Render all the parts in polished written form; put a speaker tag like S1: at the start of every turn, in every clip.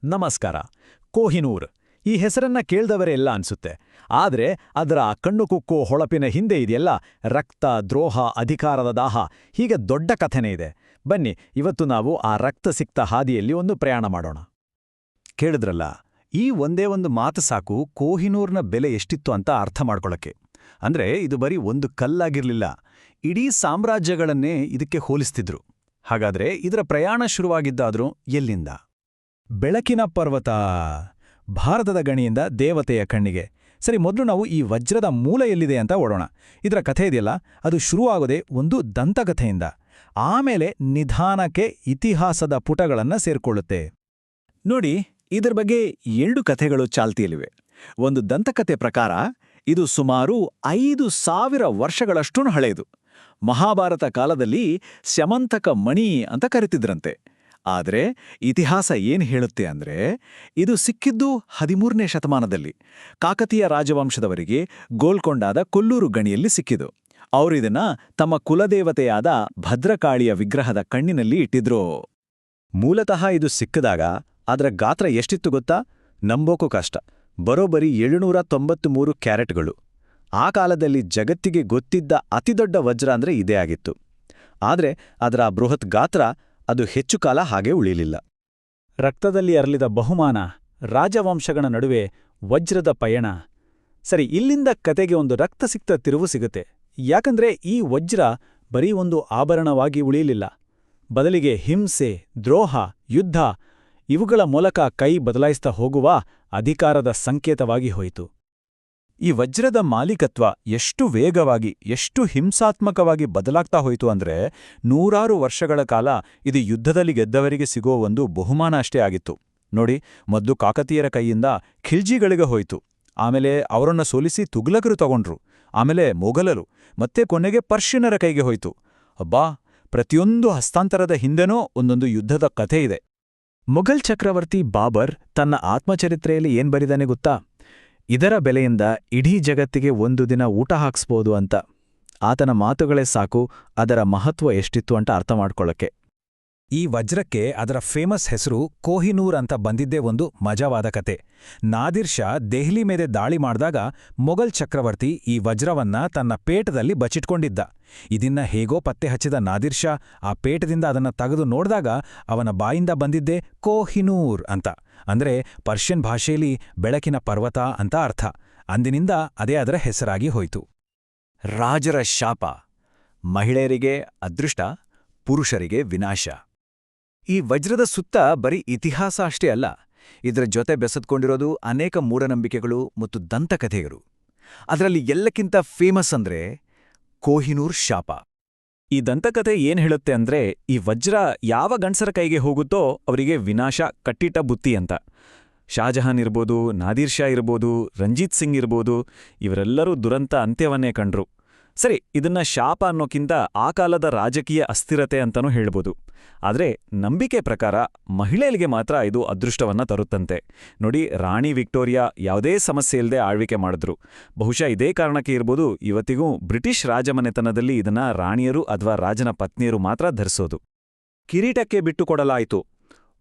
S1: ನಮಸ್ಕಾರ. ಕೋಹಿನೂರ್ ಈ ಹೆಸರನ್ನ ಕೇಳ್ದವರೇ ಎಲ್ಲ ಅನ್ಸುತ್ತೆ. ಆದ್ರೆ ಅದರ ಆ ಕಣ್ಣು ಕುಕ್ಕೋ ಹೊಳಪಿನ ಹಿಂದೆ ಇದೆಯಲ್ಲ, ರಕ್ತ, ದ್ರೋಹ, ಅಧಿಕಾರದ ದಾಹ, ಹೀಗೆ ದೊಡ್ಡ ಕಥೆನೇ ಇದೆ. ಬನ್ನಿ, ಇವತ್ತು ನಾವು ಆ ರಕ್ತ ಸಿಕ್ತ ಹಾದಿಯಲ್ಲಿ ಒಂದು ಪ್ರಯಾಣ ಮಾಡೋಣ.
S2: ಕೇಳಿದ್ರಲ್ಲ, ಈ ಒಂದೇ ಒಂದು ಮಾತು ಸಾಕು ಕೋಹಿನೂರ್ನ ಬೆಲೆ ಎಷ್ಟಿತ್ತು ಅಂತ ಅರ್ಥ ಮಾಡ್ಕೊಳ್ಳಕ್ಕೆ. ಅಂದ್ರೆ ಇದು ಬರೀ ಒಂದು ಕಲ್ಲಾಗಿರ್ಲಿಲ್ಲ, ಇಡೀ ಸಾಮ್ರಾಜ್ಯಗಳನ್ನೇ ಇದಕ್ಕೆ ಹೋಲಿಸ್ತಿದ್ರು. ಹಾಗಾದ್ರೆ ಇದರ ಪ್ರಯಾಣ ಶುರುವಾಗಿದ್ದಾದ್ರೂ ಎಲ್ಲಿಂದ?
S1: ಬೆಳಕಿನ ಪರ್ವತ, ಭಾರತದ ಗಣಿಯಿಂದ ದೇವತೆಯ ಕಣ್ಣಿಗೆ. ಸರಿ, ಮೊದಲು ನಾವು ಈ ವಜ್ರದ ಮೂಲ ಎಲ್ಲಿದೆ ಅಂತ ಓಡೋಣ. ಇದರ ಕಥೆ ಇದೆಯಲ್ಲ, ಅದು ಶುರುವಾಗೋದೇ ಒಂದು ದಂತಕಥೆಯಿಂದ. ಆಮೇಲೆ ನಿಧಾನಕ್ಕೆ ಇತಿಹಾಸದ ಪುಟಗಳನ್ನ ಸೇರ್ಕೊಳ್ಳುತ್ತೆ.
S2: ನೋಡಿ, ಇದರ ಬಗ್ಗೆ 2 ಕಥೆಗಳು ಚಾಲ್ತಿಯಲ್ಲಿವೆ. ಒಂದು ದಂತಕಥೆ ಪ್ರಕಾರ ಇದು ಸುಮಾರು 5000 ವರ್ಷಗಳಷ್ಟು ಹಳೆಯದು. ಮಹಾಭಾರತ ಕಾಲದಲ್ಲಿ ಸ್ಯಮಂತಕ ಮಣಿ ಅಂತ ಕರೀತಿದ್ರಂತೆ. ಆದರೆ ಇತಿಹಾಸ ಏನು ಹೇಳುತ್ತೆ ಅಂದ್ರೆ, ಇದು ಸಿಕ್ಕಿದ್ದು 13ನೇ ಶತಮಾನದಲ್ಲಿ ಕಾಕತೀಯ ರಾಜವಂಶದವರಿಗೆ ಗೋಲ್ಕೊಂಡಾದ ಕೊಲ್ಲೂರು ಗಣಿಯಲ್ಲಿ ಸಿಕ್ಕಿದು. ಅವರಿದನ್ನ ತಮ್ಮ ಕುಲದೇವತೆಯಾದ ಭದ್ರಕಾಳಿಯ ವಿಗ್ರಹದ ಕಣ್ಣಿನಲ್ಲಿ ಇಟ್ಟಿದ್ರು. ಮೂಲತಃ ಇದು ಸಿಕ್ಕಿದಾಗ ಅದರ ಗಾತ್ರ ಎಷ್ಟಿತ್ತು ಗೊತ್ತಾ? ನಂಬೋಕೂ ಕಷ್ಟ. ಬರೋಬ್ಬರಿ 793 ಕ್ಯಾರೆಟ್ಗಳು. ಆ ಕಾಲದಲ್ಲಿ ಜಗತ್ತಿಗೆ ಗೊತ್ತಿದ್ದ ಅತಿದೊಡ್ಡ ವಜ್ರ ಅಂದ್ರೆ ಇದೇ ಆಗಿತ್ತು. ಆದರೆ ಅದರ ಬೃಹತ್ ಗಾತ್ರ ಅದು ಹೆಚ್ಚು ಕಾಲ ಹಾಗೆ ಉಳಿಲಿಲ್ಲ.
S1: ರಕ್ತದಲ್ಲಿ ಅರಳಿದ ಬಹುಮಾನ, ರಾಜವಂಶಗಳ ನಡುವೆ ವಜ್ರದ ಪಯಣ. ಸರಿ, ಇಲ್ಲಿಂದ ಕತೆಗೆ ಒಂದು ರಕ್ತಸಿಕ್ತ ತಿರುವು ಸಿಗುತ್ತೆ. ಯಾಕಂದ್ರೆ ಈ ವಜ್ರ ಬರೀ ಒಂದು ಆಭರಣವಾಗಿ ಉಳಿಯಲಿಲ್ಲ. ಬದಲಿಗೆ ಹಿಂಸೆ, ದ್ರೋಹ, ಯುದ್ಧ ಇವುಗಳ ಮೂಲಕ ಕೈ ಬದಲಾಯಿಸ್ತಾ ಹೋಗುವ ಅಧಿಕಾರದ ಸಂಕೇತವಾಗಿ ಹೋಯಿತು.
S2: ಈ ವಜ್ರದ ಮಾಲೀಕತ್ವ ಎಷ್ಟು ವೇಗವಾಗಿ, ಎಷ್ಟು ಹಿಂಸಾತ್ಮಕವಾಗಿ ಬದಲಾಗ್ತಾ ಹೋಯಿತು ಅಂದ್ರೆ, 100 ವರ್ಷಗಳ ಕಾಲ ಇದು ಯುದ್ಧದಲ್ಲಿ ಗೆದ್ದವರಿಗೆ ಸಿಗೋ ಒಂದು ಬಹುಮಾನ ಅಷ್ಟೇ ಆಗಿತ್ತು. ನೋಡಿ, ಮೊದಲು ಕಾಕತೀಯರ ಕೈಯಿಂದ ಖಿಲ್ಜಿಗಳಿಗೆ ಹೋಯಿತು. ಆಮೇಲೆ ಅವರನ್ನ ಸೋಲಿಸಿ ತುಗ್ಲಕರು ತಗೊಂಡ್ರು. ಆಮೇಲೆ ಮೊಘಲರು, ಮತ್ತೆ ಕೊನೆಗೆ ಪರ್ಷಿಯನರ ಕೈಗೆ ಹೋಯಿತು. ಅಬ್ಬಾ, ಪ್ರತಿಯೊಂದು ಹಸ್ತಾಂತರದ ಹಿಂದೆನೋ ಒಂದೊಂದು ಯುದ್ಧದ ಕಥೆ ಇದೆ.
S1: ಮೊಘಲ್ ಚಕ್ರವರ್ತಿ ಬಾಬರ್ ತನ್ನ ಆತ್ಮಚರಿತ್ರೆಯಲ್ಲಿ ಏನ್ ಬರಿದಾನೆ ಗೊತ್ತಾ? ಇದರ ಬೆಲೆಯಿಂದ ಇಡೀ ಜಗತ್ತಿಗೆ ಒಂದು ದಿನ ಊಟ ಹಾಕ್ಸ್ಬೋದು ಅಂತ. ಆತನ ಮಾತುಗಳೇ ಸಾಕು ಅದರ ಮಹತ್ವ ಎಷ್ಟಿತ್ತು ಅಂತ ಅರ್ಥ ಮಾಡ್ಕೊಳ್ಳಕ್ಕೆ.
S2: ಈ ವಜ್ರಕ್ಕೆ ಅದರ ಫೇಮಸ್ ಹೆಸರು ಕೋಹಿನೂರ್ ಅಂತ ಬಂದಿದ್ದೇ ಒಂದು ಮಜವಾದ ಕತೆ. ನಾದಿರ್ ಶಾ ದೆಹಲಿ ಮೇಲೆ ದಾಳಿ ಮಾಡಿದಾಗ ಮೊಘಲ್ ಚಕ್ರವರ್ತಿ ಈ ವಜ್ರವನ್ನ ತನ್ನ ಪೇಟದಲ್ಲಿ ಬಚ್ಚಿಟ್ಕೊಂಡಿದ್ದ. ಇದನ್ನ ಹೇಗೋ ಪತ್ತೆ ಹಚ್ಚಿದ ನಾದಿರ್ ಶಾ ಆ ಪೇಟದಿಂದ ಅದನ್ನ ತೆಗೆದು ನೋಡಿದಾಗ ಅವನ ಬಾಯಿಂದ ಬಂದಿದ್ದೇ ಕೋಹಿನೂರ್ ಅಂತ. ಅಂದ್ರೆ ಪರ್ಷಿಯನ್ ಭಾಷೆಯಲ್ಲಿ ಬೆಳಕಿನ ಪರ್ವತ ಅಂತ ಅರ್ಥ. ಅಂದಿನಿಂದ ಅದೇ ಅದರ ಹೆಸರಾಗಿ ಹೋಯಿತು. ರಾಜರ ಶಾಪ, ಮಹಿಳೆಯರಿಗೆ ಅದೃಷ್ಟ, ಪುರುಷರಿಗೆ ವಿನಾಶ. ಈ ವಜ್ರದ ಸುತ್ತ ಬರೀ ಇತಿಹಾಸ ಅಷ್ಟೇ ಅಲ್ಲ, ಇದರ ಜೊತೆ ಬೆಸೆದುಕೊಂಡಿರೋದು ಅನೇಕ ಮೂಢನಂಬಿಕೆಗಳು ಮತ್ತು ದಂತಕಥೆಗಳು. ಅದರಲ್ಲಿ ಎಲ್ಲಕ್ಕಿಂತ ಫೇಮಸ್ ಅಂದ್ರೆ ಕೋಹಿನೂರ್ ಶಾಪ.
S1: ಈ ದಂತಕಥೆ ಏನ್ ಹೇಳುತ್ತೆ ಅಂದ್ರೆ, ಈ ವಜ್ರ ಯಾವ ಗಂಡಸರ ಕೈಗೆ ಹೋಗುತ್ತೋ ಅವರಿಗೆ ವಿನಾಶ, ಕಟ್ಟಿಟ್ಟ ಬುತ್ತಿ ಅಂತ. ಶಾಜಹಾನ್ ಇರ್ಬೋದು, ನಾದಿರ್ ಶಾ ಇರ್ಬೋದು, ರಂಜಿತ್ ಸಿಂಗ್ ಇರ್ಬೋದು, ಇವರೆಲ್ಲರೂ ದುರಂತ ಅಂತ್ಯವನ್ನೇ ಕಂಡ್ರು. ಸರಿ, ಇದನ್ನ ಶಾಪ ಅನ್ನೋಕ್ಕಿಂತ ಆ ಕಾಲದ ರಾಜಕೀಯ ಅಸ್ಥಿರತೆ ಅಂತನೂ ಹೇಳ್ಬೋದು. ಆದ್ರೆ ನಂಬಿಕೆ ಪ್ರಕಾರ ಮಹಿಳೆಯರಿಗೆ ಮಾತ್ರ ಇದು ಅದೃಷ್ಟವನ್ನ ತರುತ್ತಂತೆ. ನೋಡಿ, ರಾಣಿ ವಿಕ್ಟೋರಿಯಾ ಯಾವುದೇ ಸಮಸ್ಯೆ ಇಲ್ಲದೆ ಆಳ್ವಿಕೆ ಮಾಡಿದ್ರು. ಬಹುಶಃ ಇದೇ ಕಾರಣಕ್ಕೆ ಇರ್ಬೋದು, ಇವತ್ತಿಗೂ ಬ್ರಿಟಿಷ್ ರಾಜಮನೆತನದಲ್ಲಿ ಇದನ್ನ ರಾಣಿಯರು ಅಥವಾ ರಾಜನ ಪತ್ನಿಯರು ಮಾತ್ರ ಧರಿಸೋದು. ಕಿರೀಟಕ್ಕೆ ಬಿಟ್ಟುಕೊಡಲಾಯಿತು.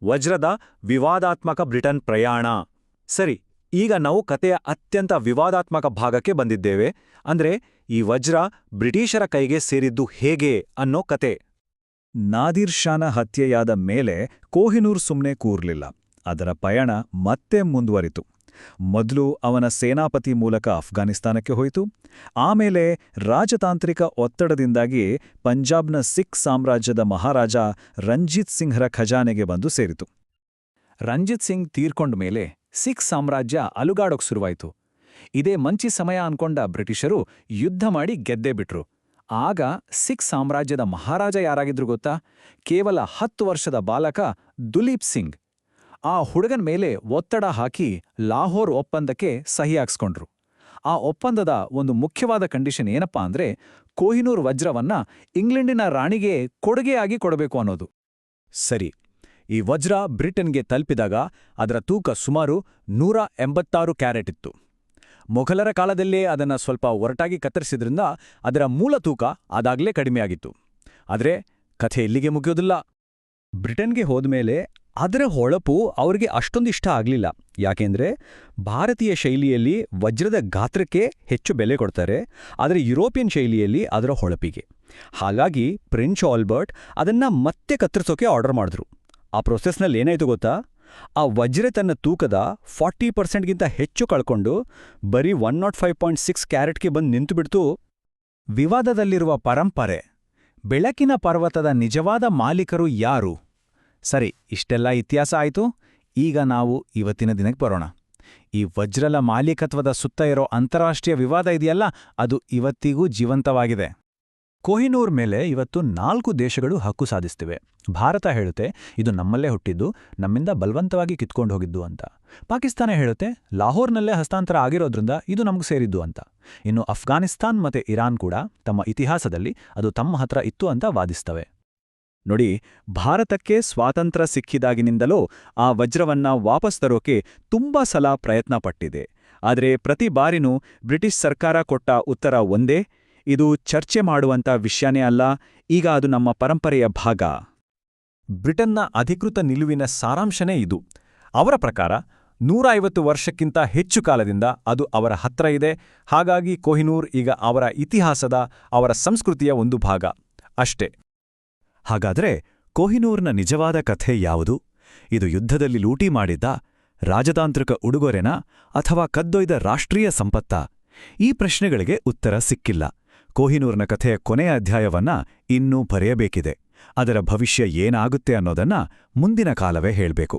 S1: ವಜ್ರದ ವಿವಾದಾತ್ಮಕ ಬ್ರಿಟನ್ ಪ್ರಯಾಣ. ಸರಿ, ಈಗ ನಾವು ಕತೆಯ ಅತ್ಯಂತ ವಿವಾದಾತ್ಮಕ ಭಾಗಕ್ಕೆ ಬಂದಿದ್ದೇವೆ. ಅಂದ್ರೆ ಈ ವಜ್ರ ಬ್ರಿಟಿಷರ ಕೈಗೆ ಸೇರಿದ್ದು ಹೇಗೆ ಅನ್ನೋ ಕತೆ.
S2: ನಾದಿರ್ ಶಾನ ಹತ್ಯೆಯಾದ ಮೇಲೆ ಕೋಹಿನೂರ್ ಸುಮ್ಮನೆ ಕೂರ್ಲಿಲ್ಲ. ಅದರ ಪಯಣ ಮತ್ತೆ ಮುಂದುವರಿತು. ಮೊದಲು ಅವನ ಸೇನಾಪತಿ ಮೂಲಕ ಅಫ್ಘಾನಿಸ್ತಾನಕ್ಕೆ ಹೋಯಿತು. ಆಮೇಲೆ ರಾಜತಾಂತ್ರಿಕ ಒತ್ತಡದಿಂದಾಗಿ ಪಂಜಾಬ್ನ ಸಿಖ್ ಸಾಮ್ರಾಜ್ಯದ ಮಹಾರಾಜ ರಂಜಿತ್ ಸಿಂಗ್ರ ಖಜಾನೆಗೆ ಬಂದು ಸೇರಿತು. ರಂಜಿತ್ ಸಿಂಗ್ ತೀರ್ಕೊಂಡ ಮೇಲೆ ಸಿಖ್ ಸಾಮ್ರಾಜ್ಯ ಅಲುಗಾಡೋಕ್ ಶುರುವಾಯಿತು. ಇದೇ ಮಂಚಿ ಸಮಯ ಅನ್ಕೊಂಡ ಬ್ರಿಟಿಷರು ಯುದ್ಧ ಮಾಡಿ ಗೆದ್ದೇ ಬಿಟ್ರು. ಆಗ ಸಿಖ್ ಸಾಮ್ರಾಜ್ಯದ ಮಹಾರಾಜ ಯಾರಾಗಿದ್ರು ಗೊತ್ತಾ? ಕೇವಲ 10 ವರ್ಷದ ಬಾಲಕ ದುಲೀಪ್ ಸಿಂಗ್. ಆ ಹುಡುಗನ ಮೇಲೆ ಒತ್ತಡ ಹಾಕಿ ಲಾಹೋರ್ ಒಪ್ಪಂದಕ್ಕೆ ಸಹಿ ಹಾಕ್ಸ್ಕೊಂಡ್ರು. ಆ ಒಪ್ಪಂದದ ಒಂದು ಮುಖ್ಯವಾದ ಕಂಡೀಷನ್ ಏನಪ್ಪಾ ಅಂದ್ರೆ, ಕೋಹಿನೂರ್ ವಜ್ರವನ್ನ ಇಂಗ್ಲೆಂಡಿನ ರಾಣಿಗೆ ಕೊಡುಗೆಯಾಗಿ ಕೊಡಬೇಕು ಅನ್ನೋದು. ಸರಿ, ಈ ವಜ್ರ ಬ್ರಿಟನ್ಗೆ ತಲುಪಿದಾಗ ಅದರ ತೂಕ ಸುಮಾರು 186 ಕ್ಯಾರೆಟ್ ಇತ್ತು. ಮೊಘಲರ ಕಾಲದಲ್ಲೇ ಅದನ್ನ ಸ್ವಲ್ಪ ಒರಟಾಗಿ ಕತ್ತರಿಸಿದ್ರಿಂದ ಅದರ ಮೂಲ ತೂಕ ಅದಾಗ್ಲೇ ಕಡಿಮೆಯಾಗಿತ್ತು. ಆದರೆ ಕಥೆ ಇಲ್ಲಿಗೆ ಮುಗಿಯೋದಿಲ್ಲ. ಬ್ರಿಟನ್ಗೆ ಹೋದ್ಮೇಲೆ ಅದರ ಹೊಳಪು ಅವ್ರಿಗೆ ಅಷ್ಟೊಂದು ಇಷ್ಟ ಆಗಲಿಲ್ಲ. ಯಾಕೆಂದ್ರೆ ಭಾರತೀಯ ಶೈಲಿಯಲ್ಲಿ ವಜ್ರದ ಗಾತ್ರಕ್ಕೆ ಹೆಚ್ಚು ಬೆಲೆ ಕೊಡ್ತಾರೆ, ಆದರೆ ಯುರೋಪಿಯನ್ ಶೈಲಿಯಲ್ಲಿ ಅದರ ಹೊಳಪಿಗೆ. ಹಾಗಾಗಿ ಪ್ರಿನ್ಸ್ ಆಲ್ಬರ್ಟ್ ಅದನ್ನ ಮತ್ತೆ ಕತ್ತರಿಸೋಕೆ ಆರ್ಡರ್ ಮಾಡಿದ್ರು. ಆ ಪ್ರೊಸೆಸ್ನಲ್ಲಿ ಏನಾಯ್ತು ಗೊತ್ತಾ? ಆ ವಜ್ರ ತನ್ನ ತೂಕದ 40%ಗಿಂತ ಹೆಚ್ಚು ಕಳ್ಕೊಂಡು ಬರೀ 105.6 ಕ್ಯಾರೆಟ್ಗೆ ಬಂದು ನಿಂತುಬಿಡ್ತು.
S3: ವಿವಾದದಲ್ಲಿರುವ ಪರಂಪರೆ. ಬೆಳಕಿನ ಪರ್ವತದ ನಿಜವಾದ ಮಾಲೀಕರು ಯಾರು? ಸರಿ, ಇಷ್ಟೆಲ್ಲ ಇತಿಹಾಸ ಆಯಿತು. ಈಗ ನಾವು ಇವತ್ತಿನ ದಿನಕ್ಕೆ ಬರೋಣ. ಈ ವಜ್ರಲ ಮಾಲೀಕತ್ವದ ಸುತ್ತ ಇರೋ ಅಂತಾರಾಷ್ಟ್ರೀಯ ವಿವಾದ ಇದೆಯಲ್ಲ, ಅದು ಇವತ್ತಿಗೂ ಜೀವಂತವಾಗಿದೆ.
S2: ಕೊಹಿನೂರ್ ಮೇಲೆ ಇವತ್ತು 4 ದೇಶಗಳು ಹಕ್ಕು ಸಾಧಿಸ್ತಿವೆ. ಭಾರತ ಹೇಳುತ್ತೆ ಇದು ನಮ್ಮಲ್ಲೇ ಹುಟ್ಟಿದ್ದು, ನಮ್ಮಿಂದ ಬಲವಂತವಾಗಿ ಕಿತ್ಕೊಂಡು ಹೋಗಿದ್ದು ಅಂತ. ಪಾಕಿಸ್ತಾನ ಹೇಳುತ್ತೆ ಲಾಹೋರ್ನಲ್ಲೇ ಹಸ್ತಾಂತರ ಆಗಿರೋದ್ರಿಂದ ಇದು ನಮಗೆ ಸೇರಿದ್ದು ಅಂತ. ಇನ್ನು ಅಫ್ಘಾನಿಸ್ತಾನ್ ಮತ್ತೆ ಇರಾನ್ ಕೂಡ ತಮ್ಮ ಇತಿಹಾಸದಲ್ಲಿ ಅದು ತಮ್ಮ ಹತ್ರ ಇತ್ತು ಅಂತ ವಾದಿಸ್ತವೆ. ನೋಡಿ, ಭಾರತಕ್ಕೆ ಸ್ವಾತಂತ್ರ್ಯ ಸಿಕ್ಕಿದಾಗಿನಿಂದಲೂ ಆ ವಜ್ರವನ್ನ ವಾಪಸ್ ತರೋಕೆ ತುಂಬಾ ಸಲ ಪ್ರಯತ್ನ ಪಟ್ಟಿದೆ. ಆದರೆ ಪ್ರತಿ ಬಾರಿನೂ ಬ್ರಿಟಿಷ್ ಸರ್ಕಾರ ಕೊಟ್ಟ ಉತ್ತರ ಒಂದೇ: ಇದು ಚರ್ಚೆ ಮಾಡುವಂಥ ವಿಷಯನೇ ಅಲ್ಲ, ಈಗ ಅದು ನಮ್ಮ ಪರಂಪರೆಯ ಭಾಗ. ಬ್ರಿಟನ್ನ ಅಧಿಕೃತ ನಿಲುವಿನ ಸಾರಾಂಶನೇ ಇದು. ಅವರ ಪ್ರಕಾರ 150 ವರ್ಷಕ್ಕಿಂತ ಹೆಚ್ಚು ಕಾಲದಿಂದ ಅದು ಅವರ ಹತ್ರ ಇದೆ. ಹಾಗಾಗಿ ಕೊಹಿನೂರ್ ಈಗ ಅವರ ಇತಿಹಾಸದ, ಅವರ ಸಂಸ್ಕೃತಿಯ ಒಂದು ಭಾಗ ಅಷ್ಟೇ.
S1: ಹಾಗಾದ್ರೆ ಕೊಹಿನೂರ್ನ ನಿಜವಾದ ಕಥೆ ಯಾವುದು? ಇದು ಯುದ್ಧದಲ್ಲಿ ಲೂಟಿ ಮಾಡಿದ್ದ, ರಾಜತಾಂತ್ರಿಕ ಉಡುಗೊರೆನಾ, ಅಥವಾ ಕದ್ದೊಯ್ದ ರಾಷ್ಟ್ರೀಯ ಸಂಪತ್ತ? ಈ ಪ್ರಶ್ನೆಗಳಿಗೆ ಉತ್ತರ ಸಿಕ್ಕಿಲ್ಲ. ಕೊಹಿನೂರ್ನ ಕಥೆಯ ಕೊನೆಯ ಅಧ್ಯಾಯವನ್ನ ಇನ್ನೂ ಬರೆಯಬೇಕಿದೆ. ಅದರ ಭವಿಷ್ಯ ಏನಾಗುತ್ತೆ ಅನ್ನೋದನ್ನ ಮುಂದಿನ ಕಾಲವೇ ಹೇಳ್ಬೇಕು.